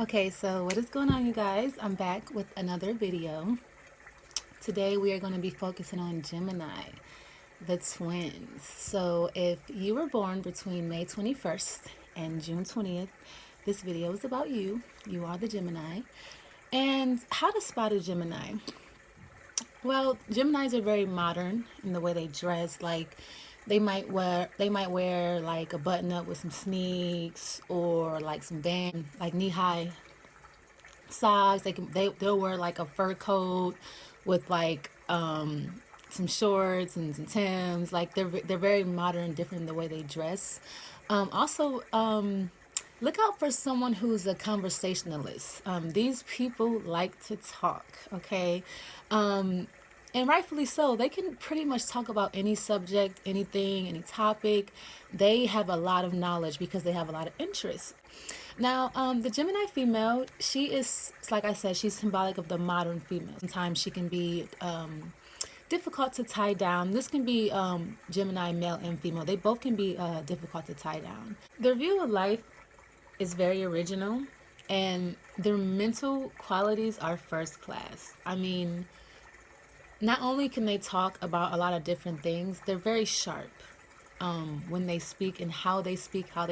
Okay, so what is going on, you guys? I'm back with another video. Today we are going to be focusing on Gemini, the twins. So if you were born between May 21st and June 20th, this video is about you. You are the Gemini. And how to spot a Gemini? Well, Geminis are very modern in the way they dress. Like they might wear like a button up with some sneaks or like some band like knee high socks. They'll wear like a fur coat with like some shorts and some Timbs. Like they're very modern, different in the way they dress. Also, look out for someone who's a conversationalist. These people like to talk. Okay. And rightfully so. They can pretty much talk about any subject, anything, any topic. They have a lot of knowledge because they have a lot of interest. Now, the Gemini female, she is, like I said, she's symbolic of the modern female. Sometimes she can be difficult to tie down. This can be Gemini male and female. They both can be difficult to tie down. Their view of life is very original, and their mental qualities are first class. I mean, not only can they talk about a lot of different things, they're very sharp when they speak and how they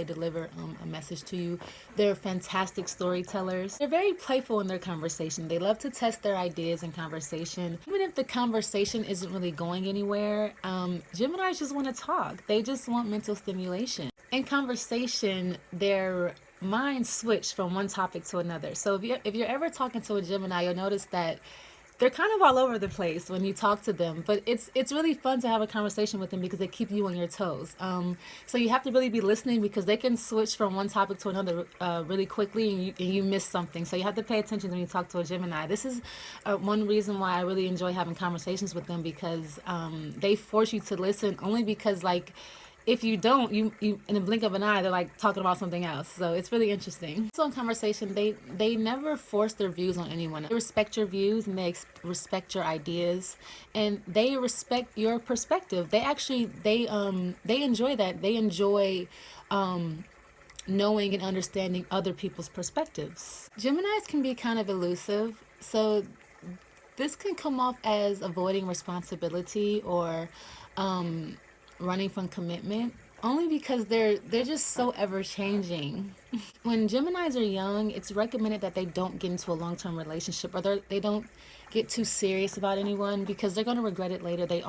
deliver a message to you. They're fantastic storytellers. They're very playful in their conversation. They love to test their ideas in conversation. Even if the conversation isn't really going anywhere, Geminis just want to talk. They just want mental stimulation. In conversation, their minds switch from one topic to another. So if you're ever talking to a Gemini, you'll notice that they're kind of all over the place when you talk to them, but it's really fun to have a conversation with them because they keep you on your toes. So you have to really be listening because they can switch from one topic to another really quickly, and you miss something. So you have to pay attention when you talk to a Gemini. This is one reason why I really enjoy having conversations with them, because they force you to listen, only because like if you don't, you in the blink of an eye, they're like talking about something else. So it's really interesting. So in conversation, they never force their views on anyone. They respect your views, and they respect your ideas, and they respect your perspective. They enjoy that. They enjoy knowing and understanding other people's perspectives. Geminis can be kind of elusive, so this can come off as avoiding responsibility or running from commitment, only because they're just so ever changing. When Geminis are young, it's recommended that they don't get into a long-term relationship, or they don't get too serious about anyone, because they're going to regret it later. They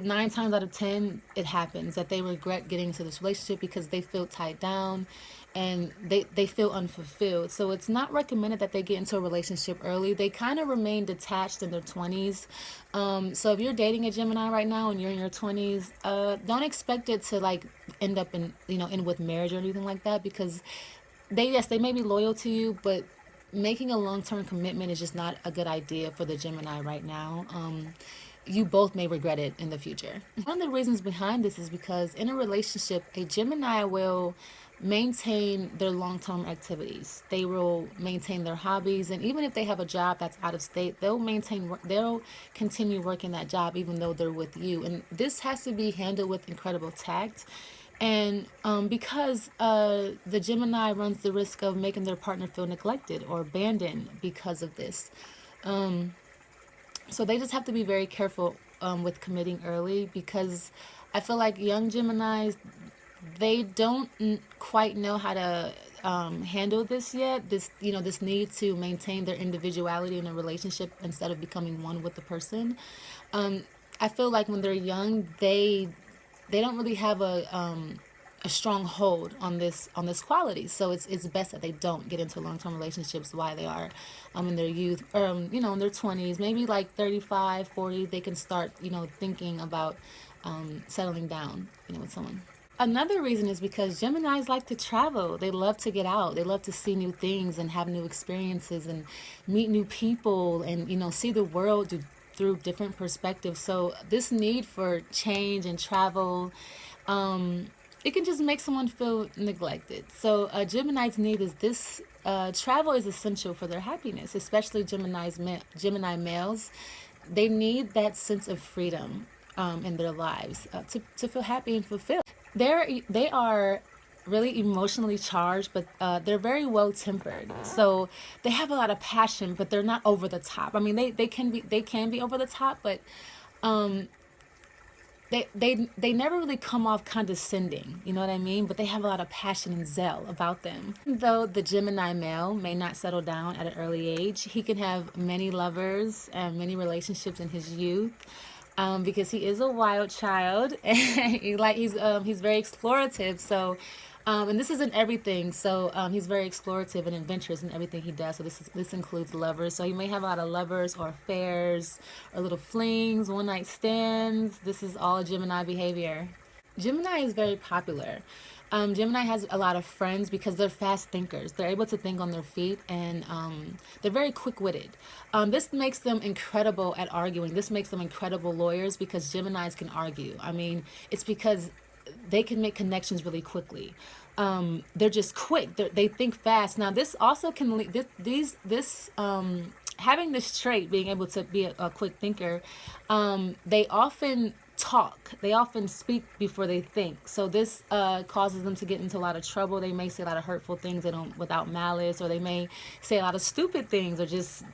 9 times out of 10 it happens that they regret getting into this relationship because they feel tied down and they feel unfulfilled. So it's not recommended that they get into a relationship early. They kind of remain detached in their 20s. So if you're dating a Gemini right now and you're in your 20s, don't expect it to like end up in with marriage or anything like that, because they may be loyal to you, but making a long-term commitment is just not a good idea for the Gemini right now. You both may regret it in the future. One of the reasons behind this is because in a relationship, a Gemini will maintain their long-term activities. They will maintain their hobbies, and even if they have a job that's out of state, they'll continue working that job even though they're with you. And this has to be handled with incredible tact. And because the Gemini runs the risk of making their partner feel neglected or abandoned because of this. So they just have to be very careful with committing early, because I feel like young Geminis, they don't quite know how to handle this yet. This need to maintain their individuality in a relationship instead of becoming one with the person. I feel like when they're young, they don't really have a strong hold on this quality. So it's best that they don't get into long-term relationships while they are in their youth, or in their 20s, maybe like 35, 40, they can start thinking about settling down with someone. Another reason is because Geminis like to travel. They love to get out. They love to see new things and have new experiences and meet new people and see the world through different perspectives. So this need for change and travel, it can just make someone feel neglected. So Gemini's need is this. Travel is essential for their happiness, especially Gemini males. They need that sense of freedom in their lives to feel happy and fulfilled. They are really emotionally charged, but they're very well tempered. So they have a lot of passion, but they're not over the top. I mean, they can be over the top, but they never really come off condescending, you know what I mean? But they have a lot of passion and zeal about them. Though the Gemini male may not settle down at an early age, he can have many lovers and many relationships in his youth. Because he is a wild child and he's very explorative. So and this isn't everything. So he's very explorative and adventurous in everything he does. So this includes lovers. So you may have a lot of lovers or affairs or little flings, one night stands. This is all Gemini behavior. Gemini is very popular. Gemini has a lot of friends because they're fast thinkers. They're able to think on their feet, and they're very quick-witted. This makes them incredible at arguing. This makes them incredible lawyers because Geminis can argue. I mean, it's because they can make connections really quickly. They're just quick. They think fast. Now, this also can lead this having this trait, being able to be a quick thinker. They often talk. They often speak before they think. So this causes them to get into a lot of trouble. They may say a lot of hurtful things they don't without malice, or they may say a lot of stupid things or just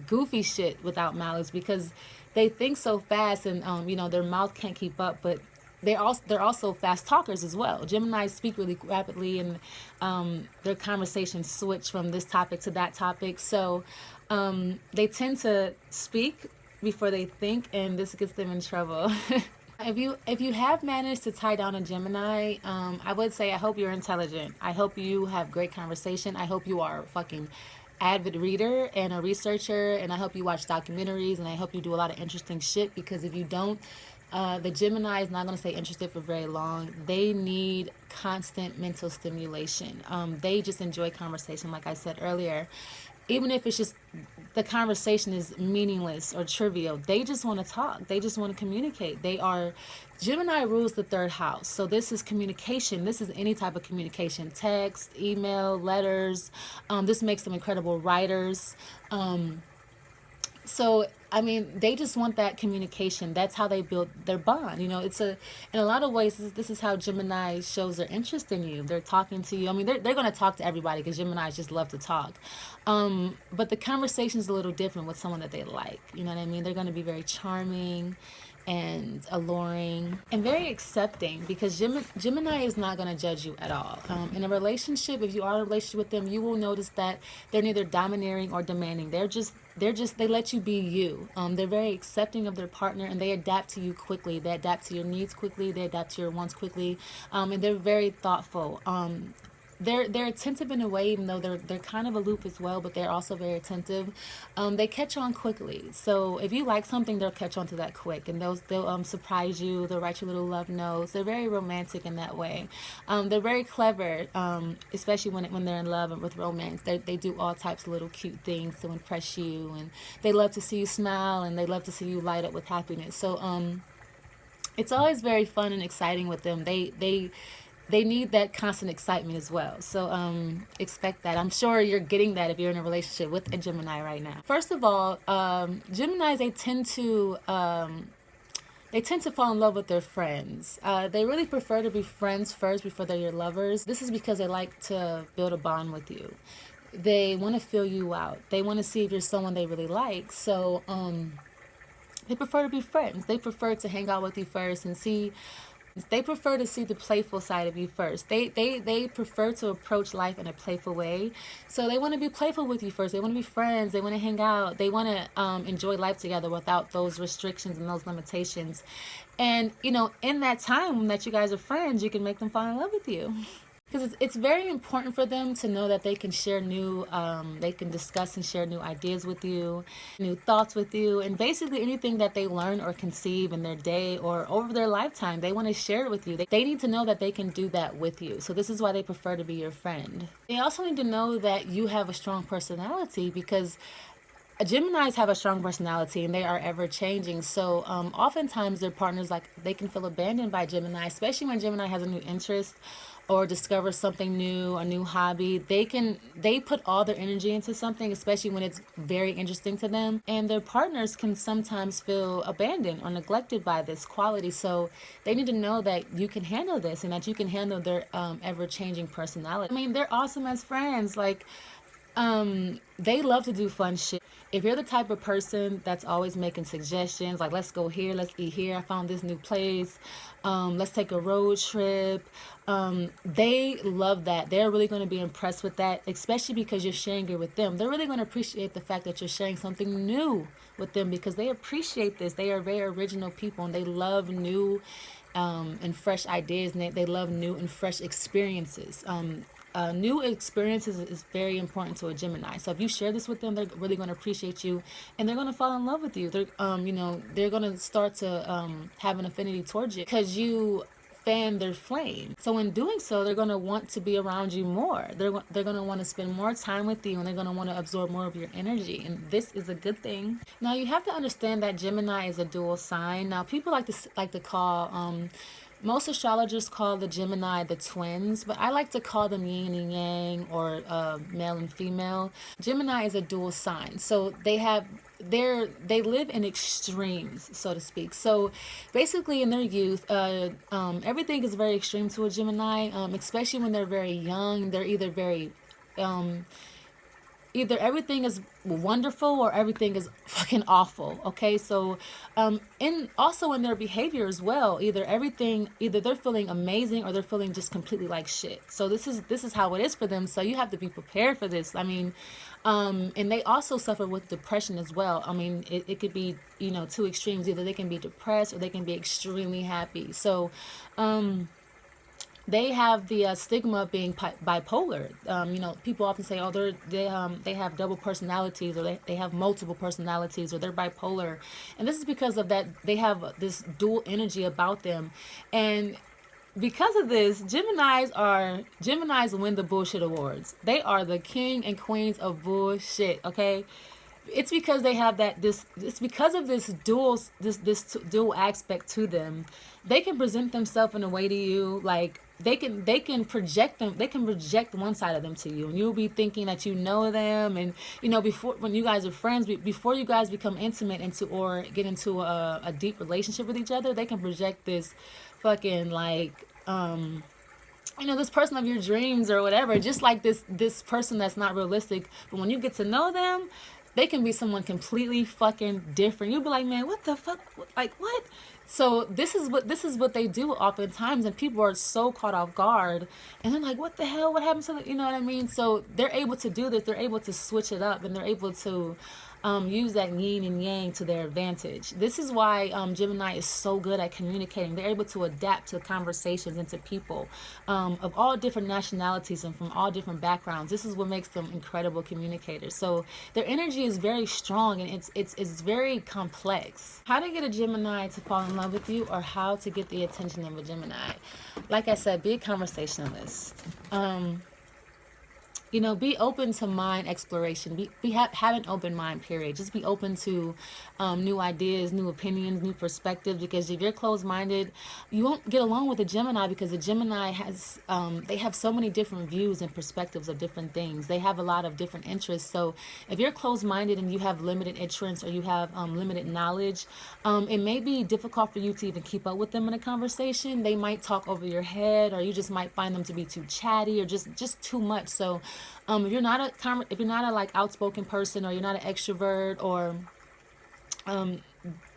goofy shit without malice because they think so fast, and their mouth can't keep up. But they're also fast talkers as well. Geminis speak really rapidly, and their conversations switch from this topic to that topic. So they tend to speak before they think, and this gets them in trouble. If you have managed to tie down a Gemini, I would say I hope you're intelligent. I hope you have great conversation. I hope you are a fucking avid reader and a researcher, and I hope you watch documentaries, and I hope you do a lot of interesting shit, because if you don't, the Gemini is not going to stay interested for very long. They need constant mental stimulation. They just enjoy conversation, like I said earlier. Even if it's just the conversation is meaningless or trivial, they just want to talk. They just want to communicate. Gemini rules the third house. So this is communication. This is any type of communication, text, email, letters. This makes them incredible writers. So, I mean, they just want that communication. That's how they build their bond. In a lot of ways, this is how Gemini shows their interest in you. They're talking to you. I mean, they're going to talk to everybody because Geminis just love to talk. But the conversation is a little different with someone that they like. You know what I mean? They're going to be very charming and alluring and very accepting, because Gemini is not going to judge you at all. In a relationship, if you are in a relationship with them, you will notice that they're neither domineering or demanding. They let you be you. They're very accepting of their partner, and they adapt to you quickly. They adapt to your needs quickly. They adapt to your wants quickly. And they're very thoughtful. They're attentive in a way, even though they're kind of aloof as well, but they're also very attentive. They catch on quickly. So if you like something, they'll catch on to that quick, and they'll surprise you. They'll write you little love notes. They're very romantic in that way. They're very clever, especially when they're in love and with romance. They do all types of little cute things to impress you, and they love to see you smile, and they love to see you light up with happiness. So it's always very fun and exciting with them. They need that constant excitement as well. So expect that. I'm sure you're getting that if you're in a relationship with a Gemini right now. First of all, Geminis, they tend to fall in love with their friends. They really prefer to be friends first before they're your lovers. This is because they like to build a bond with you. They want to feel you out. They want to see if you're someone they really like. So they prefer to be friends. They prefer to hang out with you first and see. They prefer to see the playful side of you first. They prefer to approach life in a playful way. So they want to be playful with you first. They want to be friends. They want to hang out. They want to enjoy life together without those restrictions and those limitations. And, in that time that you guys are friends, you can make them fall in love with you. Because it's very important for them to know that they can share they can discuss and share new ideas with you, new thoughts with you, and basically anything that they learn or conceive in their day or over their lifetime, they want to share it with you. They need to know that they can do that with you. So this is why they prefer to be your friend. They also need to know that you have a strong personality, because Geminis have a strong personality and they are ever changing. So oftentimes their partners, they can feel abandoned by Gemini, especially when Gemini has a new interest or discover something new, a new hobby. They put all their energy into something, especially when it's very interesting to them. And their partners can sometimes feel abandoned or neglected by this quality. So they need to know that you can handle this and that you can handle their ever changing personality. I mean, they're awesome as friends. Like, they love to do fun shit. If you're the type of person that's always making suggestions, like let's go here, let's eat here, I found this new place, let's take a road trip, they love that. They're really going to be impressed with that, especially because you're sharing it with them. They're really going to appreciate the fact that you're sharing something new with them, because they appreciate this. They are very original people, and they love new and fresh ideas, and they love new and fresh experiences. New experiences is very important to a Gemini. So if you share this with them, they're really going to appreciate you, and they're going to fall in love with you. They're, they're going to start to have an affinity towards you because you fan their flame. So in doing so, they're going to want to be around you more. They're going to want to spend more time with you, and they're going to want to absorb more of your energy. And this is a good thing. Now you have to understand that Gemini is a dual sign. Now people like to call most astrologers call the Gemini the twins, but I like to call them yin and yang, or male and female. Gemini is a dual sign, so they live in extremes, so to speak. So basically in their youth, everything is very extreme to a Gemini, especially when they're very young. They're either everything is wonderful or everything is fucking awful. Okay, so in their behavior as well, either they're feeling amazing or they're feeling just completely like shit. So this is how it is for them. So you have to be prepared for this. I mean, and they also suffer with depression as well. I mean, it could be, two extremes. Either they can be depressed or they can be extremely happy. So they have the stigma of being bipolar. People often say, oh, they have double personalities, or they have multiple personalities, or they're bipolar. And this is because of that. They have this dual energy about them. And because of this, Geminis win the bullshit awards. They are the king and queens of bullshit, okay? It's because they have it's because of this dual aspect to them. They can present themselves in a way to you, like they can project one side of them to you, and you'll be thinking that you know them, and before, when you guys are friends, before you guys become intimate or get into a deep relationship with each other, they can project this fucking like this person of your dreams or whatever, just like this person that's not realistic. But when you get to know them, they can be someone completely fucking different. You'll be like, man, what the fuck? Like, what? So this is what they do oftentimes, and people are so caught off guard, and they're like, what the hell? What happened to the, you know what I mean? So they're able to do this. They're able to switch it up, and they're able to use that yin and yang to their advantage. This is why Gemini is so good at communicating. They're able to adapt to conversations and to people of all different nationalities and from all different backgrounds. This is what makes them incredible communicators. So their energy is very strong, and it's very complex. How to get a Gemini to fall in love with you, or how to get the attention of a Gemini. Like I said, be a conversationalist. Be open to mind exploration. Have an open mind, period. Just be open to new ideas, new opinions, new perspectives. Because if you're closed-minded, you won't get along with a Gemini, because a Gemini has they have so many different views and perspectives of different things. They have a lot of different interests. So if you're closed-minded and you have limited interests, or you have limited knowledge, it may be difficult for you to even keep up with them in a conversation. They might talk over your head, or you just might find them to be too chatty, or just too much. So if you're not a like outspoken person, or you're not an extrovert, or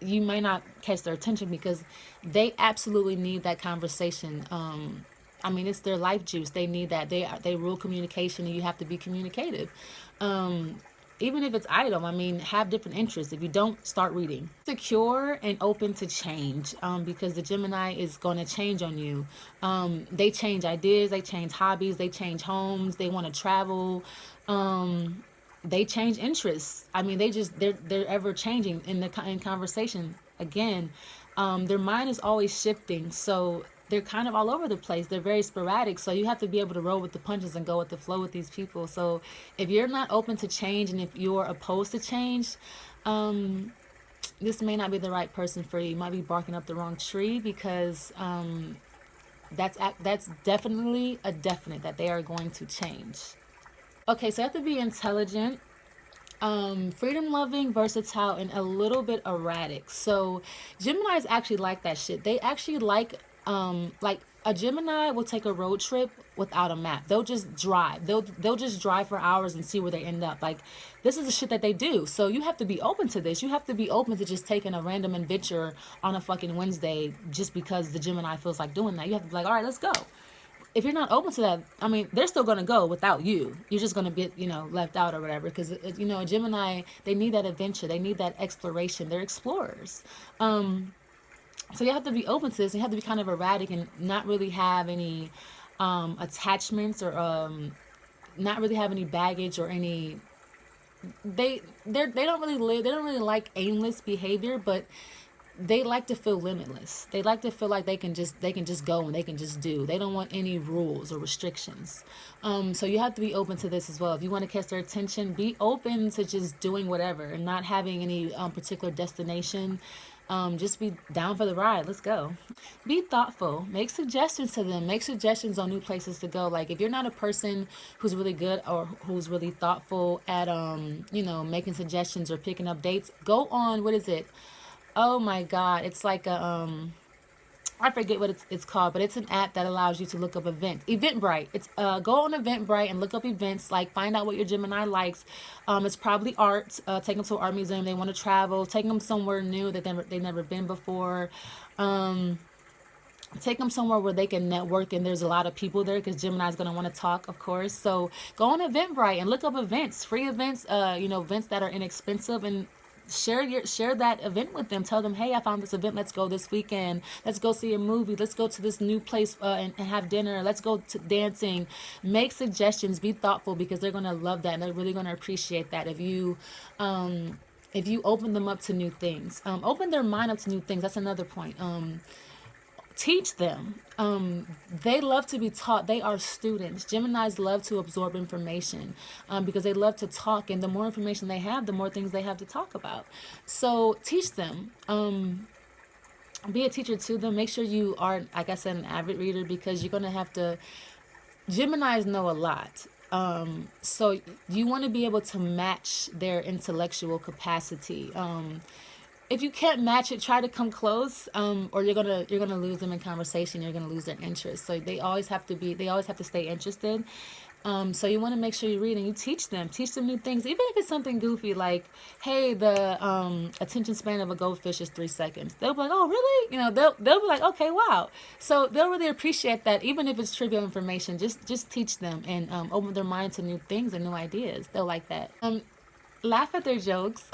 you may not catch their attention, because they absolutely need that conversation. I mean, it's their life juice. They need that. They rule communication, and you have to be communicative. Even if it's idle, I mean, have different interests. If you don't, start reading. Secure and open to change, because the Gemini is going to change on you. They change ideas, they change hobbies, they change homes, they want to travel. They change interests. I mean, they're ever changing in conversation. Again, their mind is always shifting, so they're kind of all over the place. They're very sporadic, so you have to be able to roll with the punches and go with the flow with these people. So if you're not open to change, and if you're opposed to change, this may not be the right person for you. You might be barking up the wrong tree, because that's definitely a definite that they are going to change. Okay, so you have to be intelligent, freedom loving, versatile, and a little bit erratic. So Geminis actually like that shit. They actually like a Gemini will take a road trip without a map. They'll just drive. They'll just drive for hours and see where they end up. Like, this is the shit that they do. So you have to be open to this. You have to be open to just taking a random adventure on a fucking Wednesday just because the Gemini feels like doing that. You have to be like, all right, let's go. If you're not open to that, I mean, they're still going to go without you. You're just going to get, left out or whatever. Because, a Gemini, they need that adventure. They need that exploration. They're explorers. So you have to be open to this. You have to be kind of erratic and not really have any attachments or not really have any baggage or any. They don't really live. They don't really like aimless behavior, but they like to feel limitless. They like to feel like they can just go and they can just do. They don't want any rules or restrictions. So you have to be open to this as well. If you want to catch their attention, be open to just doing whatever and not having any particular destination. Just be down for the ride. Let's go. Be thoughtful. Make suggestions to them. Make suggestions on new places to go. Like, if you're not a person who's really good or who's really thoughtful at making suggestions or picking up dates, go on, what is it? Oh my God. It's like I forget what it's called, but it's an app that allows you to look up events. Eventbrite. It's go on Eventbrite and look up events. Like, find out what your Gemini likes. It's probably art. Take them to an art museum. They want to travel. Take them somewhere new that they've never been before. Take them somewhere where they can network and there's a lot of people there, because Gemini's going to want to talk, of course. So go on Eventbrite and look up events, free events, events that are inexpensive, and share that event with them. Tell them, hey, I found this event. Let's go this weekend. Let's go see a movie. Let's go to this new place and have dinner. Let's go to dancing. Make suggestions. Be thoughtful, because they're going to love that and they're really going to appreciate that if you open them up to new things. Open their mind up to new things. That's another point. Teach them. They love to be taught. They are students. Geminis love to absorb information because they love to talk. And the more information they have, the more things they have to talk about. So teach them. Be a teacher to them. Make sure you are, like I said, an avid reader, because you're going to have to. Geminis know a lot. So you want to be able to match their intellectual capacity. If you can't match it, try to come close, or you're gonna lose them in conversation. You're gonna lose their interest. So they always have to stay interested. So you want to make sure you read and you teach them new things, even if it's something goofy like, hey, the attention span of a goldfish is 3 seconds. They'll be like, oh, really? They'll be like, okay, wow. So they'll really appreciate that, even if it's trivial information. Just teach them and open their mind to new things and new ideas. They'll like that. Laugh at their jokes.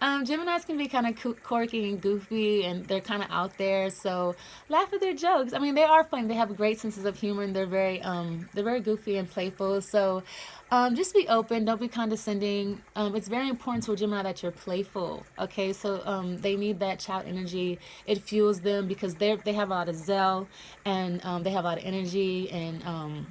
Geminis can be kind of quirky and goofy, and they're kind of out there. So laugh at their jokes. I mean, they are fun. They have great senses of humor, and they're very goofy and playful. So just be open. Don't be condescending. It's very important to a Gemini that you're playful. Okay, so they need that child energy. It fuels them because they have a lot of zeal, and they have a lot of energy, and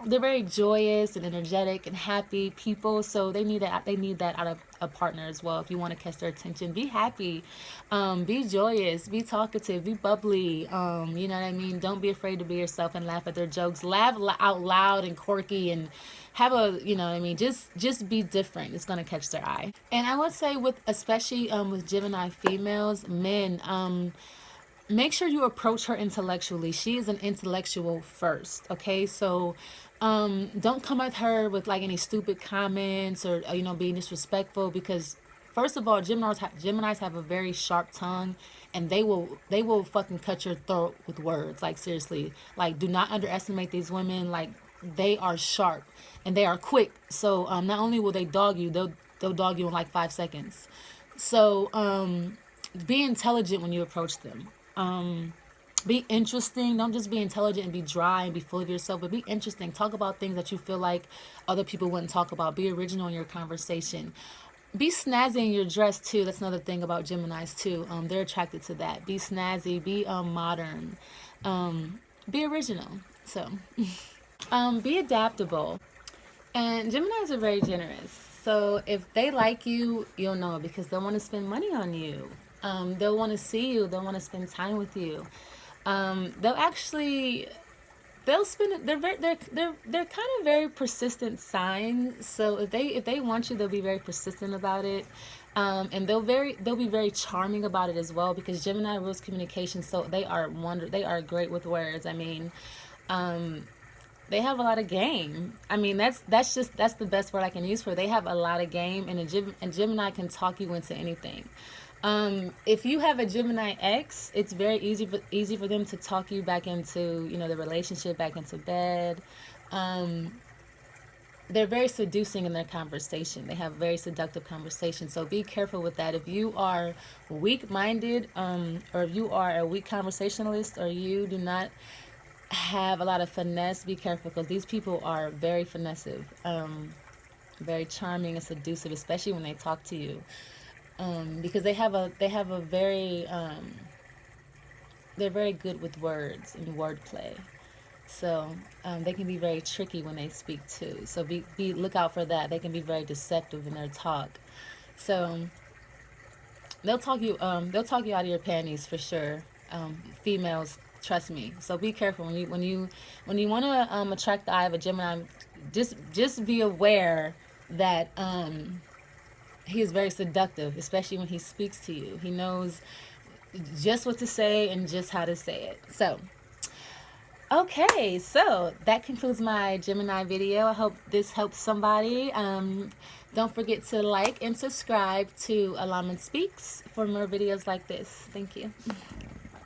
they're very joyous and energetic and happy people. So they need that out of a partner as well. If you want to catch their attention, be happy, be joyous, be talkative, be bubbly. You know what I mean? Don't be afraid to be yourself and laugh at their jokes. Laugh out loud and quirky, and have a, you know what I mean, just be different. It's going to catch their eye. And I would say especially with Gemini females, men, make sure you approach her intellectually. She is an intellectual first. Okay, so don't come at her with like any stupid comments or being disrespectful, because first of all, Geminis have a very sharp tongue, and they will fucking cut your throat with words. Like, seriously, like, do not underestimate these women. Like, they are sharp and they are quick. So not only will they dog you, they'll dog you in like 5 seconds. So be intelligent when you approach them. Be interesting. Don't just be intelligent and be dry and be full of yourself, but be interesting. Talk about things that you feel like other people wouldn't talk about. Be original in your conversation. Be snazzy in your dress too. That's another thing about Geminis too. They're attracted to that. Be snazzy. Be modern. Be original. So be adaptable. And Geminis are very generous. So if they like you, you'll know, because they'll want to spend money on you. They'll want to see you. They'll want to spend time with you. They'll actually they'll spend it. They're kind of very persistent signs. So if they want you, they'll be very persistent about it. And they'll be very charming about it as well, because Gemini rules communication. So they are great with words. I mean, they have a lot of game. I mean, that's the best word I can use for it. They have a lot of game, and and Gemini can talk you into anything. If you have a Gemini X, it's very easy for them to talk you back into, the relationship, back into bed. They're very seducing in their conversation. They have very seductive conversation. So be careful with that. If you are weak-minded, or if you are a weak conversationalist, or you do not have a lot of finesse, be careful, because these people are very finessive, very charming and seductive, especially when they talk to you, because they have a very they're very good with words and wordplay. So they can be very tricky when they speak too. So look out for that. They can be very deceptive in their talk. So they'll talk you out of your panties for sure. Females, trust me. So be careful when you want to attract the eye of a Gemini. Just be aware that he is very seductive, especially when he speaks to you. He knows just what to say and just how to say it. So okay, so that concludes my Gemini video. I hope this helps somebody. Don't forget to like and subscribe to Alaman Speaks for more videos like this. Thank you.